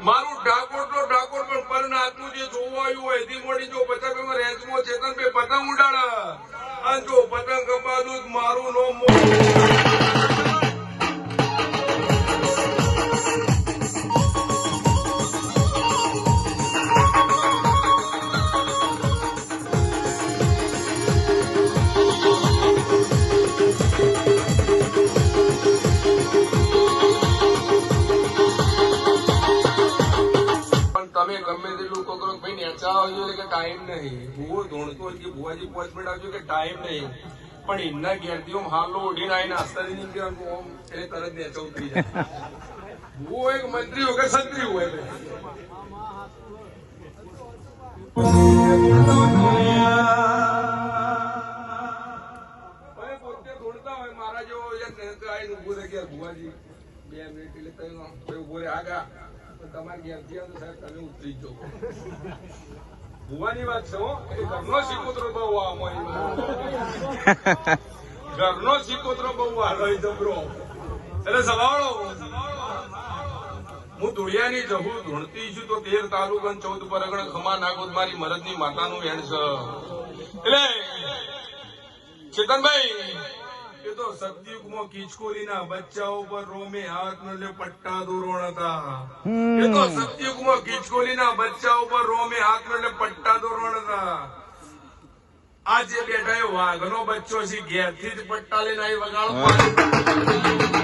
મારું ડાકોર તો ડાકોર પણ પર નાથનું જે જોવું આવ્યું હોય એથી મોડી જો પતંગ રેન્જમાં ચેતનભાઈ પતંગ ઉડાડે અને જો પતંગ કપાતું મારું નોમ તમે ગમે તેટલું કોકરો ભાઈ નેચા આવજો કે ટાઈમ નહીં ભૂવો ધોણતો હોય કે ભુવાજી 5 મિનિટ આવજો કે ટાઈમ નહીં પણ એમના ઘેરથી હાલો ઉડીને આવીને આસ્તાની નીકળ્યા એટલે તરત નેચા ઉતરી જાય ભૂવો એક મંત્રી હોય કે સંત્રી હોય પોતે ધોણતા હોય મારા જેવો આવીને ઉભો રહી ગયા ભુવાજી 2 મિનિટ એટલે ઉભો રહે આગા તમારે ઘેરથી આવે સાહેબ તમે ઉતરી જાઓ ભુવાની વાત છે ઘરનો સિકોતરો બહુ ઘરનો સિકોતરો બહુ હાલો જબરો એટલે સવાળો હું ધોળિયાની જહુ ધૂણતી છું તો 13 તાલુકા 14 પરગણ ખમા નાગોદ મારી મરદની માતાનું વેણ છે એટલે ચેતનભાઈ એ તો સતયુગમાં કિચકોલીના બચ્ચાઓ પર રોમે હાથ ને પટ્ટા દોરણ હતા એ તો સતયુગમાં કિચકોલીના બચ્ચાઓ પર રોમે હાથ ને પટ્ટા દોરણ હતા આજે બેઠા એ વાઘનો બચ્ચો છે ઘેરથી જ પટ્ટા લઈને આવી વગાડો